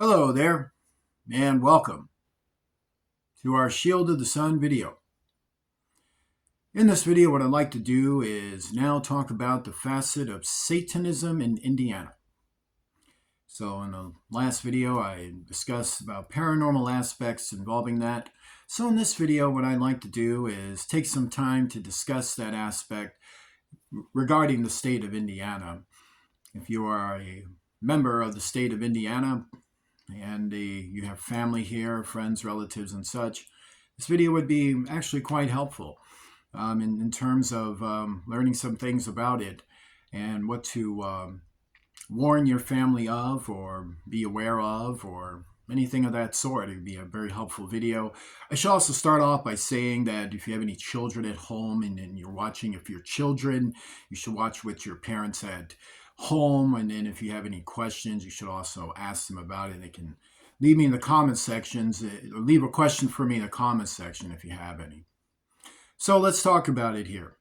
Hello there, and welcome to our Shield of the Sun video. In this video, what I'd like to do is now talk about the facet of Satanism in Indiana. So in the last video, I discussed about paranormal aspects involving that. So in this video, what I'd like to do is take some time to discuss that aspect regarding the state of Indiana. If you are a member of the state of Indiana, and you have family here, friends, relatives, and such, this video would be actually quite helpful in terms of learning some things about it and what to warn your family of or be aware of or anything of that sort. It would be a very helpful video. I should also start off by saying that if you have any children at home and you're watching, if you're children, you should watch with your parents at home, and then if you have any questions, you should also ask them about it. They can leave me in the comment sections, or leave a question for me in the comment section if you have any. So let's talk about it here.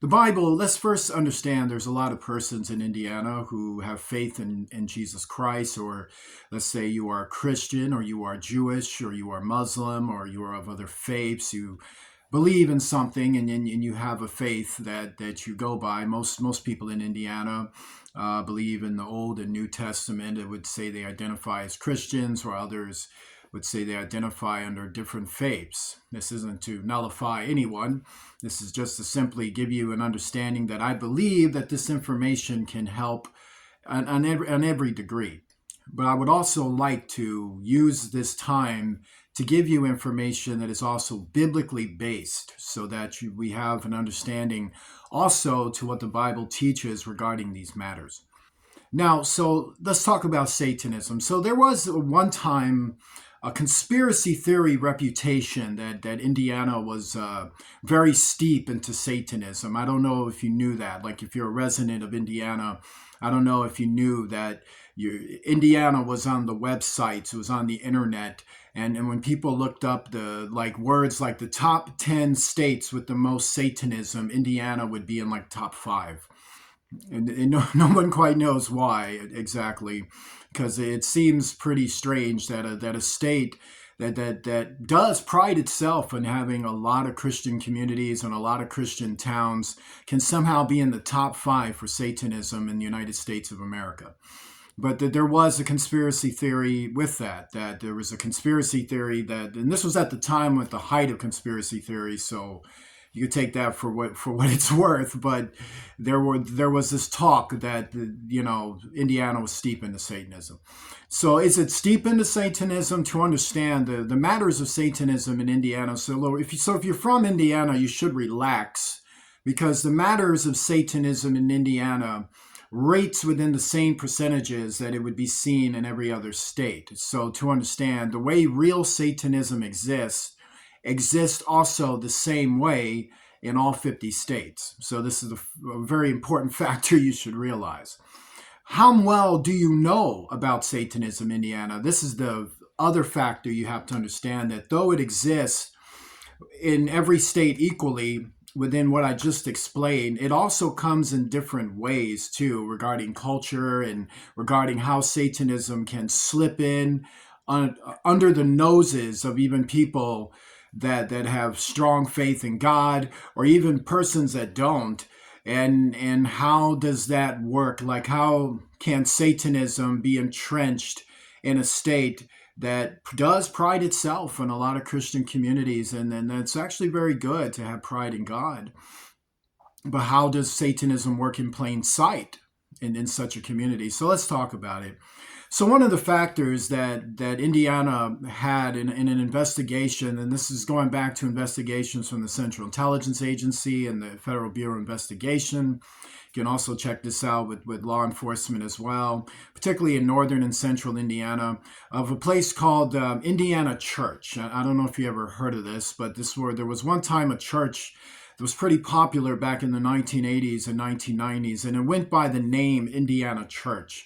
The Bible, let's first understand there's a lot of persons in Indiana who have faith in Jesus Christ, or let's say you are Christian, or you are Jewish, or you are Muslim, or you are of other faiths. You believe in something and you have a faith that you go by. Most people in Indiana believe in the Old and New Testament. It would say they identify as Christians, or others would say they identify under different faiths. This isn't to nullify anyone. This is just to simply give you an understanding that I believe that this information can help on every degree. But I would also like to use this time to give you information that is also biblically based, so that we have an understanding also to what the Bible teaches regarding these matters. Now, so let's talk about Satanism. So there was one time a conspiracy theory reputation that Indiana was very steep into Satanism. I don't know if you knew that. Like, if you're a resident of Indiana, I don't know if you knew that Indiana was on the websites, it was on the internet, and when people looked up the words like the top 10 states with the most Satanism, Indiana would be in like top 5. And no one quite knows why exactly, because it seems pretty strange that a state that does pride itself in having a lot of Christian communities and a lot of Christian towns can somehow be in the top 5 for Satanism in the United States of America. But there was a conspiracy theory with that there was a conspiracy theory and this was at the time with the height of conspiracy theory, so you could take that for what it's worth. But there was this talk that Indiana was steep into Satanism. So is it steep into Satanism? To understand the matters of Satanism in Indiana, so if you're from Indiana, you should relax, because the matters of Satanism in Indiana rates within the same percentages that it would be seen in every other state. So to understand the way real Satanism exists also the same way in all 50 states. So this is a very important factor you should realize. How well do you know about Satanism in Indiana? This is the other factor you have to understand, that though it exists in every state equally, within what I just explained, it also comes in different ways too, regarding culture and regarding how Satanism can slip in under the noses of even people that have strong faith in God, or even persons that don't. And how does that work? Like, how can Satanism be entrenched in a state that does pride itself in a lot of Christian communities, and that's actually very good to have pride in God? But how does Satanism work in plain sight in such a community? So let's talk about it. So one of the factors that Indiana had in an investigation, and this is going back to investigations from the Central Intelligence Agency and the Federal Bureau of Investigation. You can also check this out with law enforcement as well, particularly in northern and central Indiana, of a place called Indiana Church. I don't know if you ever heard of this, but there was one time a church that was pretty popular back in the 1980s and 1990s, and it went by the name Indiana Church,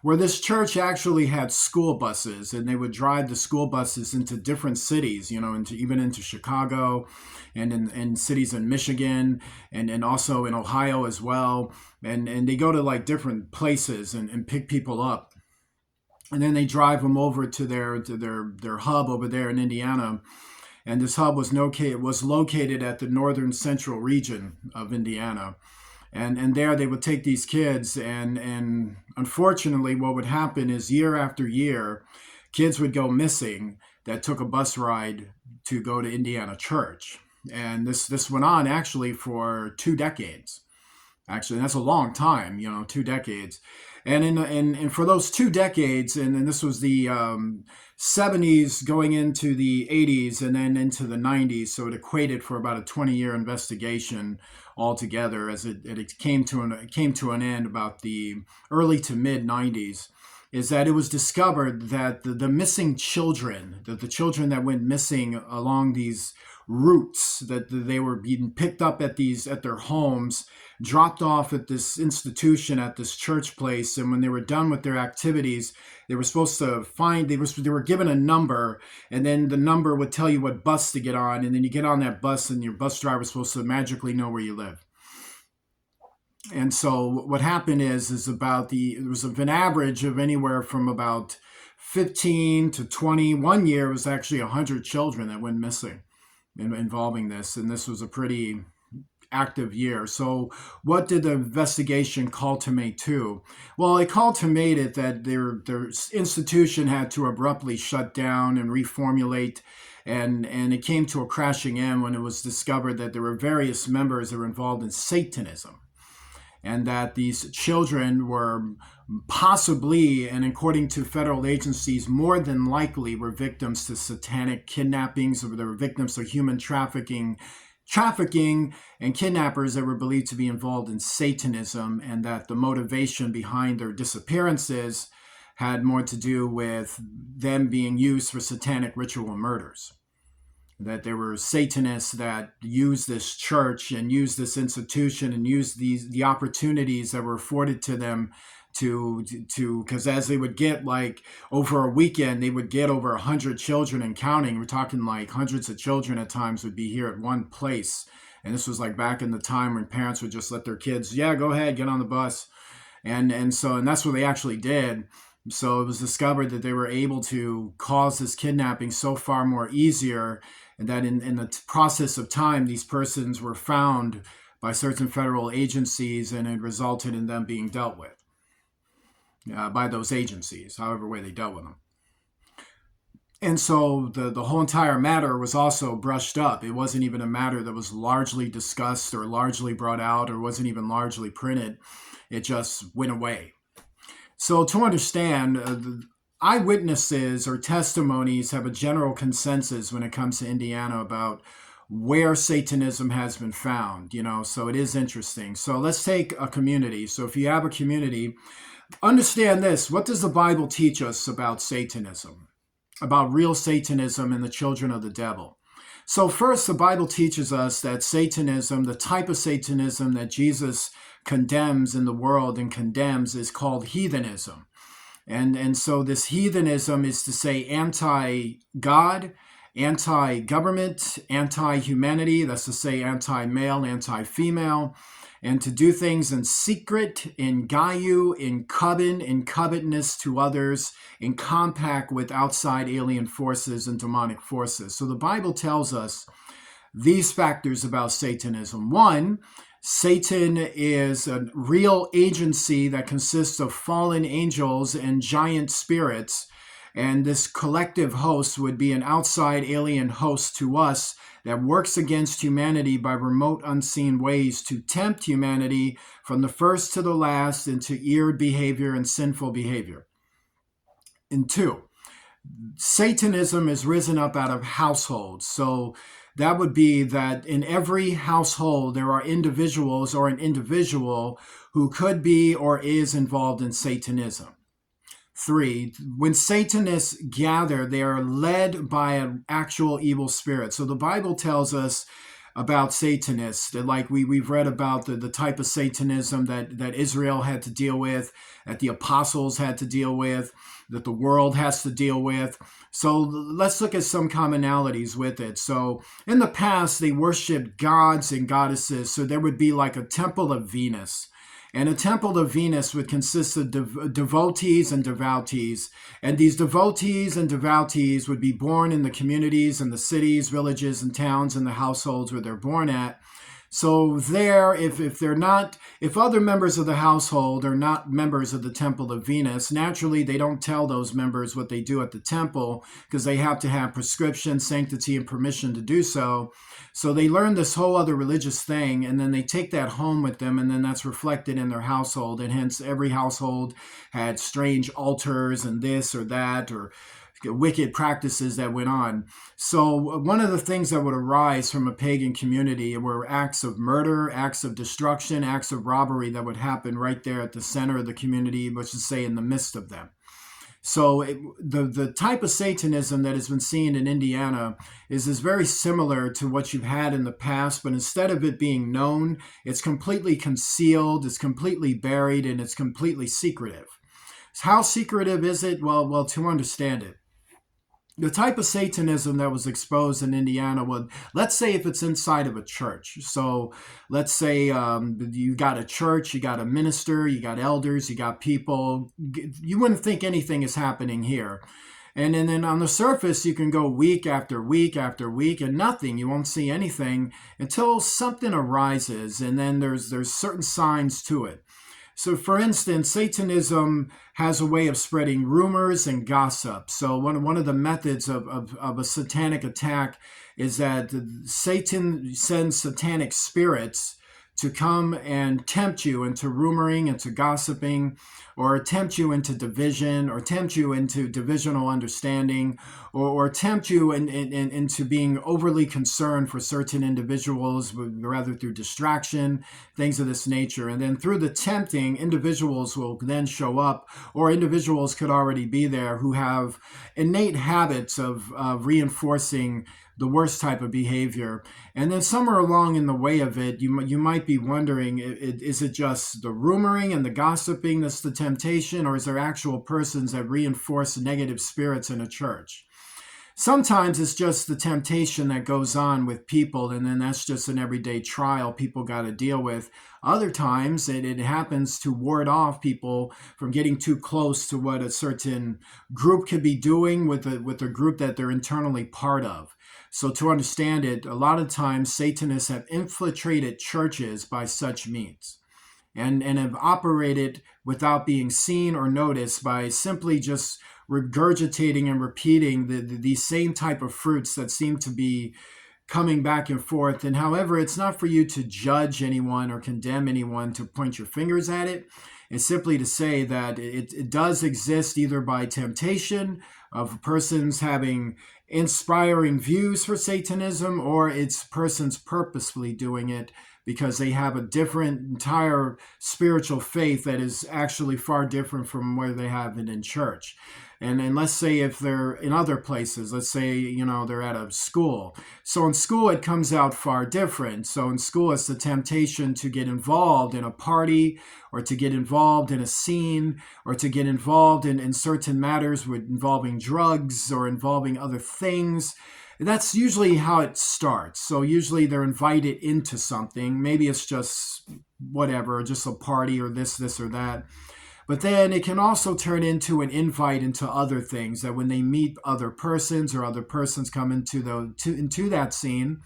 where this church actually had school buses, and they would drive the school buses into different cities, even into Chicago, and in cities in Michigan, and also in Ohio as well. And they go to like different places and pick people up. and then they drive them over to their hub over there in Indiana. And this hub was located at the northern central region of Indiana. And there they would take these kids, and unfortunately what would happen is year after year, kids would go missing that took a bus ride to go to Indiana church. And this went on actually for 2 decades. Actually, that's a long time, 2 decades. And for those 2 decades, and this was the 70s going into the 80s and then into the 90s, so it equated for about a 20-year investigation altogether, as it came to an end about the early to mid 90s. Is that it was discovered that the missing children, the children that went missing along these routes, that they were being picked up at their homes, dropped off at this institution, at this church place, and when they were done with their activities, they were supposed to they were given a number, and then the number would tell you what bus to get on, and then you get on that bus, and your bus driver is supposed to magically know where you live. And so what happened is it was an average of anywhere from about 15 to 20. One year it was actually 100 children that went missing involving this, and this was a pretty active year. So what did the investigation culminate to? Well, it culminated that their institution had to abruptly shut down and reformulate, and it came to a crashing end when it was discovered that there were various members that were involved in Satanism, and that these children were possibly, and according to federal agencies, more than likely were victims to satanic kidnappings, or they were victims of human trafficking and kidnappers that were believed to be involved in Satanism, and that the motivation behind their disappearances had more to do with them being used for satanic ritual murders. That there were Satanists that used this church and used this institution and used the opportunities that were afforded to them because as they would get, like, over a weekend, they would get over 100 children and counting. We're talking like hundreds of children at times would be here at one place. And this was like back in the time when parents would just let their kids, yeah, go ahead, get on the bus. And that's what they actually did. So it was discovered that they were able to cause this kidnapping so far more easier, and that in the process of time, these persons were found by certain federal agencies, and it resulted in them being dealt with by those agencies, however way they dealt with them. And so the whole entire matter was also brushed up. It wasn't even a matter that was largely discussed or largely brought out or wasn't even largely printed. It just went away. So to understand, eyewitnesses or testimonies have a general consensus when it comes to Indiana about where Satanism has been found, so it is interesting. So let's take a community. So if you have a community, understand this. What does the Bible teach us about Satanism, about real Satanism and the children of the devil? So first, the Bible teaches us that Satanism, the type of Satanism that Jesus condemns in the world and condemns, is called heathenism. And so this heathenism is to say anti-God, anti-government, anti-humanity, that's to say anti-male, anti-female, and to do things in secret, in guile, in covetousness to others, in compact with outside alien forces and demonic forces. So the Bible tells us these factors about Satanism. One, Satan is a real agency that consists of fallen angels and giant spirits, and this collective host would be an outside alien host to us that works against humanity by remote, unseen ways to tempt humanity from the first to the last into weird behavior and sinful behavior. And two, Satanism is risen up out of households. So that would be that in every household there are individuals or an individual who could be or is involved in Satanism. Three, when Satanists gather, they are led by an actual evil spirit. So the Bible tells us about Satanists, that like we've read about the type of Satanism that Israel had to deal with, that the apostles had to deal with, that the world has to deal with. So let's look at some commonalities with it. So in the past, they worshiped gods and goddesses. So there would be like a temple of Venus. And a temple of Venus would consist of devotees and devotees. And these devotees and devotees would be born in the communities and the cities, villages, and towns and the households where they're born at. So there, if other members of the household are not members of the Temple of Venus, naturally they don't tell those members what they do at the temple because they have to have prescription, sanctity, and permission to do so. So they learn this whole other religious thing, and then they take that home with them, and then that's reflected in their household. And hence, every household had strange altars and this or that, or wicked practices that went on. So one of the things that would arise from a pagan community were acts of murder, acts of destruction, acts of robbery that would happen right there at the center of the community, which is say in the midst of them. So the type of Satanism that has been seen in Indiana is very similar to what you've had in the past, but instead of it being known, it's completely concealed, it's completely buried, and it's completely secretive. How secretive is it? Well, to understand it, the type of Satanism that was exposed in Indiana would, let's say if it's inside of a church. So let's say you got a church, you got a minister, you got elders, you got people. You wouldn't think anything is happening here. And then on the surface, you can go week after week after week and nothing. You won't see anything until something arises. And then there's certain signs to it. So, for instance, Satanism has a way of spreading rumors and gossip. So, one of the methods of a satanic attack is that Satan sends satanic spirits to come and tempt you into rumoring, into gossiping, or tempt you into division, or tempt you into divisional understanding, or tempt you into being overly concerned for certain individuals, rather through distraction, things of this nature. And then through the tempting, individuals will then show up, or individuals could already be there who have innate habits of reinforcing the worst type of behavior. And then somewhere along in the way of it, you might be wondering, is it just the rumoring and the gossiping that's the temptation, or is there actual persons that reinforce negative spirits in a church? Sometimes it's just the temptation that goes on with people, and then that's just an everyday trial people got to deal with. Other times it happens to ward off people from getting too close to what a certain group could be doing with a group that they're internally part of. So to understand it, a lot of times Satanists have infiltrated churches by such means, and have operated without being seen or noticed by simply just regurgitating and repeating these same type of fruits that seem to be coming back and forth. And however, it's not for you to judge anyone or condemn anyone, to point your fingers at it. It's simply to say that it does exist either by temptation of persons having inspiring views for Satanism, or it's persons purposefully doing it because they have a different entire spiritual faith that is actually far different from where they have it in church. And let's say if they're in other places, let's say, they're at a school. So in school, it comes out far different. So in school, it's the temptation to get involved in a party, or to get involved in a scene, or to get involved in certain matters involving drugs or involving other things. That's usually how it starts. So usually they're invited into something. Maybe it's just whatever, just a party or this or that. But then it can also turn into an invite into other things, that when they meet other persons or other persons come into that scene,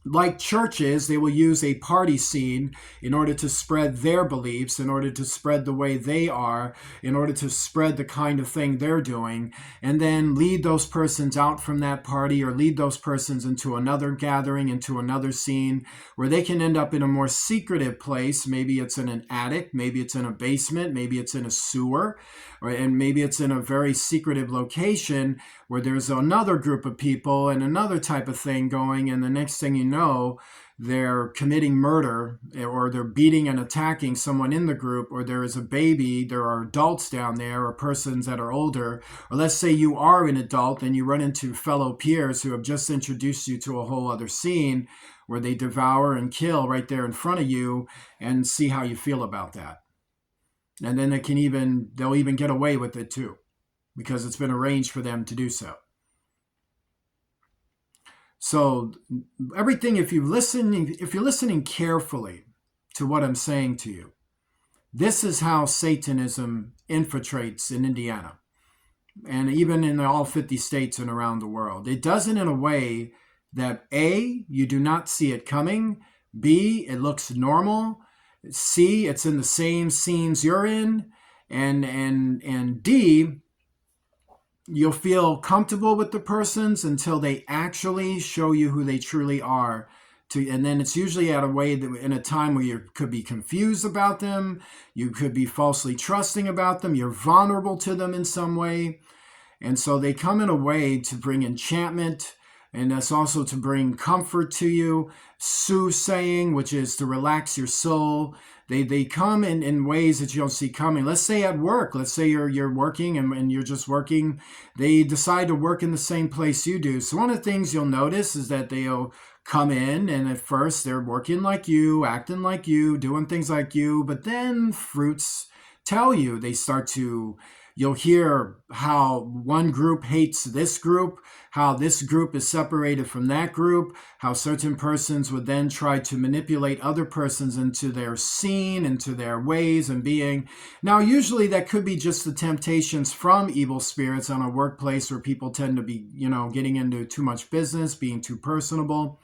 like churches, they will use a party scene in order to spread their beliefs, in order to spread the way they are, in order to spread the kind of thing they're doing, and then lead those persons out from that party, or lead those persons into another gathering, into another scene, where they can end up in a more secretive place. Maybe it's in an attic, maybe it's in a basement, maybe it's in a sewer, and maybe it's in a very secretive location where there's another group of people and another type of thing going, and the next thing you know, they're committing murder, or they're beating and attacking someone in the group, or there is a baby, there are adults down there, or persons that are older, or let's say you are an adult and you run into fellow peers who have just introduced you to a whole other scene where they devour and kill right there in front of you, and see how you feel about that. And then they'll even get away with it too, because it's been arranged for them to do so. So everything, if you're listening carefully to what I'm saying to you, This is how Satanism infiltrates in Indiana and even in all 50 states and around the world. It does it in a way that A, you do not see it coming, B, it looks normal, C, it's in the same scenes you're in, and D, you'll feel comfortable with the persons until they actually show you who they truly are. And then it's usually at a way that in a time where you could be confused about them, you could be falsely trusting about them, you're vulnerable to them in some way. And so they come in a way to bring enchantment, and that's also to bring comfort to you. Soothsaying, which is to relax your soul. They come in ways that you don't see coming. Let's say at work. Let's say you're working and you're just working. They decide to work in the same place you do. So one of the things you'll notice is that they'll come in, and at first they're working like you, acting like you, doing things like you. But then fruits tell you. You'll hear how one group hates this group, how this group is separated from that group, how certain persons would then try to manipulate other persons into their scene, into their ways and being. Now, usually that could be just the temptations from evil spirits on a workplace where people tend to be, getting into too much business, being too personable.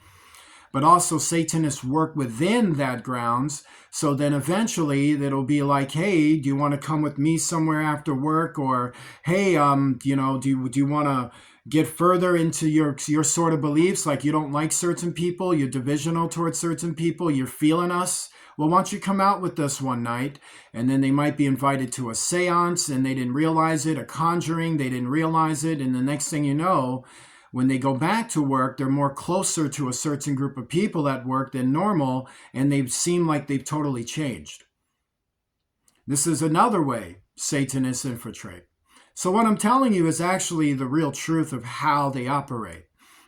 But also Satanists work within that grounds. So then eventually it'll be like, hey, do you want to come with me somewhere after work? Or, hey, do you want to get further into your sort of beliefs? Like you don't like certain people, you're divisional towards certain people, you're feeling us. Well, why don't you come out with us one night? And then they might be invited to a seance and they didn't realize it, a conjuring, they didn't realize it. And the next thing you know, when they go back to work, they're more closer to a certain group of people at work than normal, and they seem like they've totally changed. This is another way Satanists infiltrate. So what I'm telling you is actually the real truth of how they operate.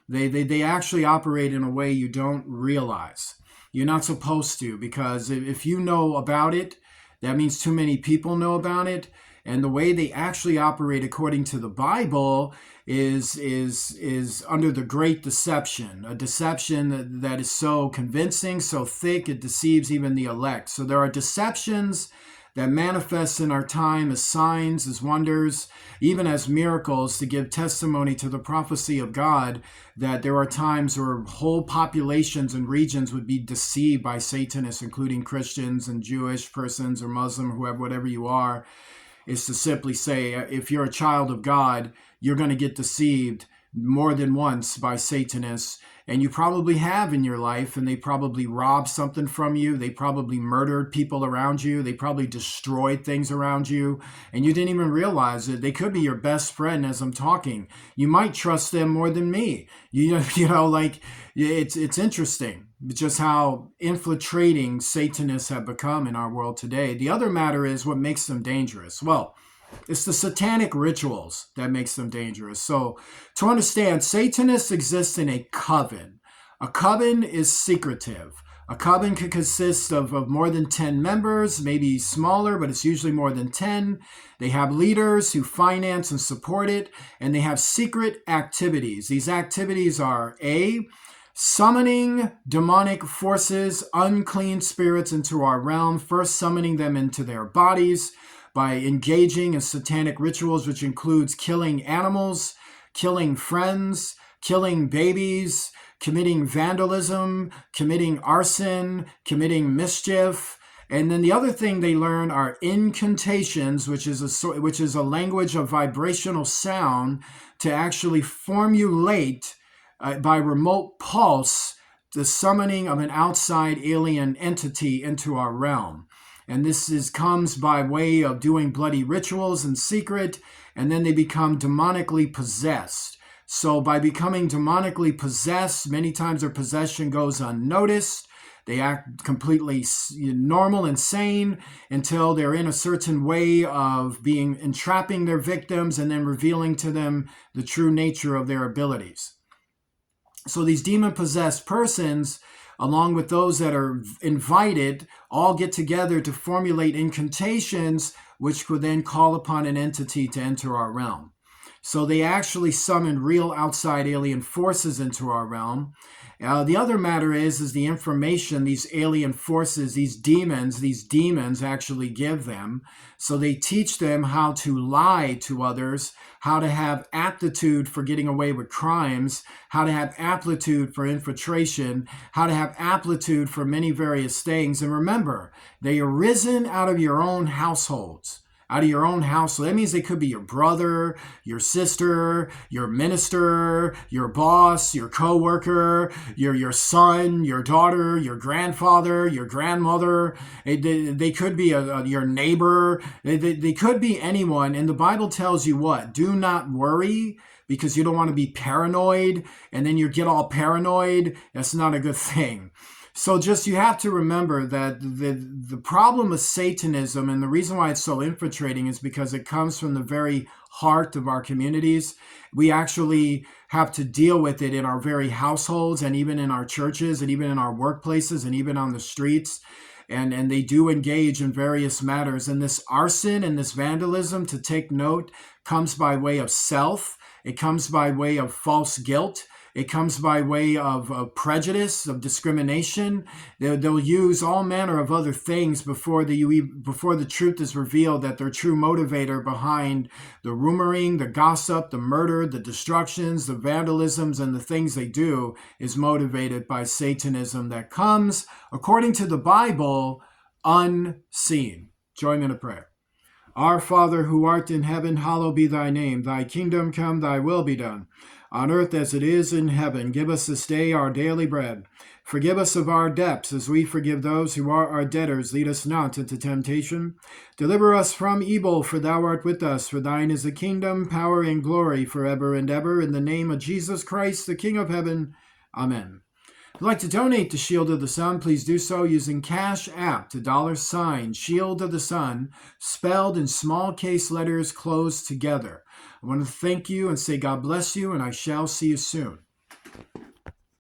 They actually operate in a way you don't realize. You're not supposed to, because if you know about it, that means too many people know about it. And the way they actually operate according to the Bible is under the great deception, a deception that is so convincing, so thick, it deceives even the elect. So there are deceptions that manifest in our time as signs, as wonders, even as miracles to give testimony to the prophecy of God, that there are times where whole populations and regions would be deceived by Satanists, including Christians and Jewish persons or Muslim, whoever, whatever you are. Is to simply say, if you're a child of God, you're going to get deceived more than once by Satanists. And you probably have in your life, and they probably robbed something from you. They probably murdered people around you. They probably destroyed things around you. And you didn't even realize it. They could be your best friend as I'm talking. You might trust them more than me. It's interesting just how infiltrating Satanists have become in our world today. The other matter is what makes them dangerous. Well, it's the satanic rituals that makes them dangerous. So to understand, Satanists exist in a coven. A coven is secretive. A coven can consist of more than 10 members, maybe smaller, but it's usually more than 10. They have leaders who finance and support it, and they have secret activities. These activities are A, summoning demonic forces, unclean spirits into our realm, first summoning them into their bodies by engaging in satanic rituals, which includes killing animals, killing friends, killing babies, committing vandalism, committing arson, committing mischief. And then the other thing they learn are incantations, which is a language of vibrational sound to actually formulate by remote pulse the summoning of an outside alien entity into our realm. And this comes by way of doing bloody rituals in secret, and then they become demonically possessed. So by becoming demonically possessed, many times their possession goes unnoticed. They act completely normal and sane until they're in a certain way of entrapping their victims and then revealing to them the true nature of their abilities. So these demon-possessed persons, along with those that are invited, all get together to formulate incantations, which could then call upon an entity to enter our realm. So they actually summoned real outside alien forces into our realm. The other matter is the information these alien forces, these demons actually give them. So they teach them how to lie to others, how to have aptitude for getting away with crimes, how to have aptitude for infiltration, how to have aptitude for many various things. And remember, they are risen out of your own households. Out of your own household. That means they could be your brother, your sister, your minister, your boss, your coworker, your son, your daughter, your grandfather, your grandmother. They could be your neighbor. They could be anyone. And the Bible tells you what? Do not worry, because you don't want to be paranoid, and then you get all paranoid. That's not a good thing. So just you have to remember that the problem with Satanism, and the reason why it's so infiltrating, is because it comes from the very heart of our communities. We actually have to deal with it in our very households, and even in our churches, and even in our workplaces, and even on the streets. And they do engage in various matters. And this arson and this vandalism, to take note, comes by way of self. It comes by way of false guilt. It comes by way of prejudice, of discrimination. They'll use all manner of other things before the truth is revealed, that their true motivator behind the rumoring, the gossip, the murder, the destructions, the vandalisms, and the things they do is motivated by Satanism that comes, according to the Bible, unseen. Join me in a prayer. Our Father, who art in heaven, hallowed be thy name. Thy kingdom come, thy will be done, on earth as it is in heaven. Give us this day our daily bread. Forgive us of our debts, as we forgive those who are our debtors. Lead us not into temptation. Deliver us from evil, for thou art with us. For thine is the kingdom, power, and glory, forever and ever. In the name of Jesus Christ, the King of heaven. Amen. If you'd like to donate to Shield of the Sun, please do so using Cash App to $ Shield of the Sun, spelled in small case letters closed together. I want to thank you and say God bless you, and I shall see you soon.